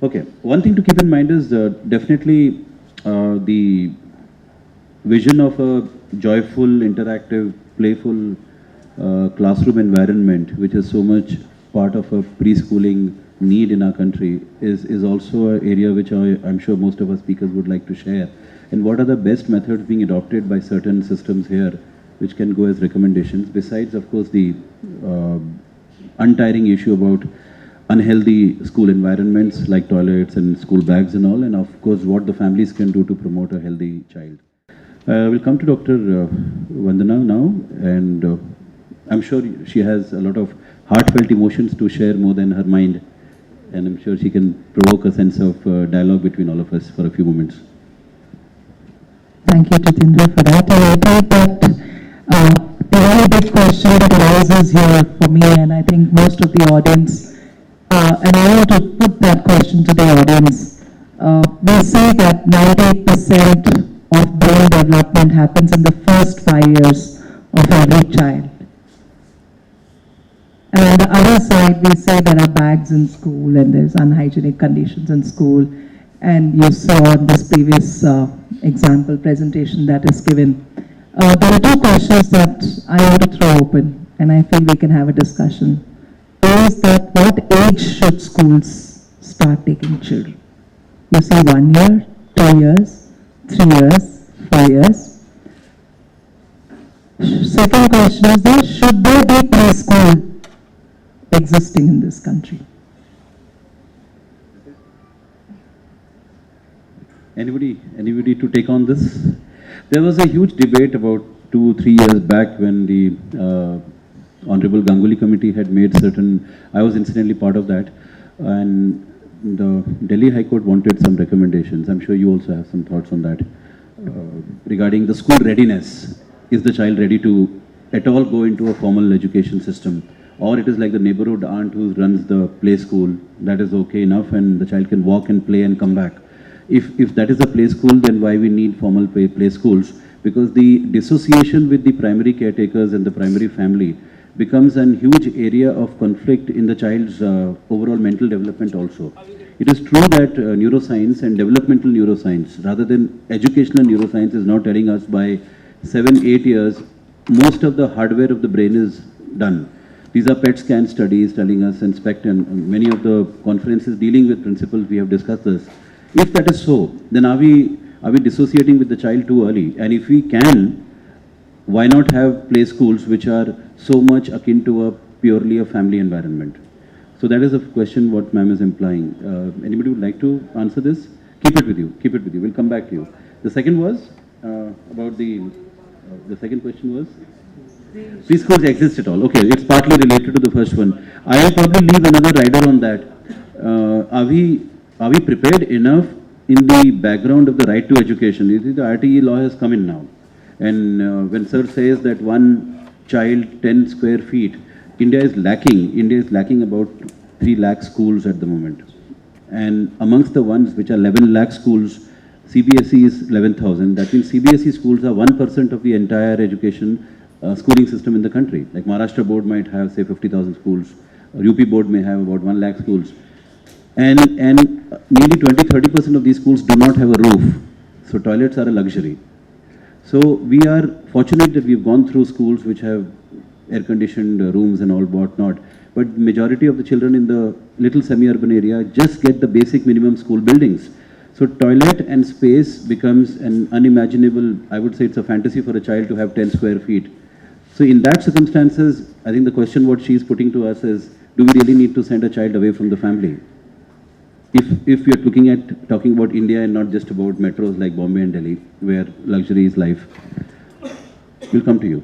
Okay, one thing to keep in mind is definitely the vision of a joyful, interactive, playful classroom environment, which is so much part of a preschooling need in our country, is also an area which I'm sure most of our speakers would like to share. And what are the best methods being adopted by certain systems here, which can go as recommendations, besides, of course, the uh, untiring issue about unhealthy school environments like toilets and school bags and all, and of course what the families can do to promote a healthy child. We'll come to Dr. Vandana now, and I'm sure she has a lot of heartfelt emotions to share more than her mind, and I'm sure she can provoke a sense of dialogue between all of us for a few moments. Thank you, Jitendra, for that. And I think that the really big question that arises here for me, and I think most of the audience, and I want to put that question to the audience. We say that 98% of brain development happens in the first 5 years of every child. And on the other side, we say there are bags in school and there's unhygienic conditions in school. And you saw in this previous example presentation that is given. There are two questions that I want to throw open, and I feel we can have a discussion. Is that what age should schools start taking children? You see 1 year, 2 years, 3 years, 4 years. Second question is that should there be preschool existing in this country? Anybody to take on this? There was a huge debate about 2-3 years back when the Honorable Ganguly Committee had made certain, I was incidentally part of that, and the Delhi High Court wanted some recommendations. I'm sure you also have some thoughts on that regarding the school readiness. Is the child ready to at all go into a formal education system? Or it is like the neighborhood aunt who runs the play school, that is okay enough and the child can walk and play and come back. If that is a play school, then why we need formal play schools? Because the dissociation with the primary caretakers and the primary family becomes a huge area of conflict in the child's overall mental development also. It is true that neuroscience and developmental neuroscience, rather than educational neuroscience, is now telling us by 7-8 years, most of the hardware of the brain is done. These are PET scan studies telling us, and SPECT, and many of the conferences dealing with principles, we have discussed this. If that is so, then are we dissociating with the child too early? And if we can, why not have play schools which are so much akin to a purely a family environment? So that is a question what ma'am is implying. Anybody would like to answer this? Keep it with you. Keep it with you. We'll come back to you. The second was about the second question was? Preschools exist at all. Okay, it's partly related to the first one. I will probably leave another rider on that. Are we prepared enough in the background of the right to education? You see, the RTE law has come in now. And when sir says that one child, 10 square feet, India is lacking about 3 lakh schools at the moment. And amongst the ones which are 11 lakh schools, CBSE is 11,000. That means CBSE schools are 1% of the entire education schooling system in the country. Like Maharashtra board might have, say, 50,000 schools. UP board may have about 1 lakh schools. And nearly 20-30% of these schools do not have a roof. So toilets are a luxury. So we are fortunate that we've gone through schools which have air-conditioned rooms and all whatnot. But majority of the children in the little semi-urban area just get the basic minimum school buildings. So toilet and space becomes an unimaginable, I would say it's a fantasy for a child to have 10 square feet. So in that circumstances, I think the question what she is putting to us is, do we really need to send a child away from the family? If we are talking about India and not just about metros like Bombay and Delhi, where luxury is life. We'll come to you.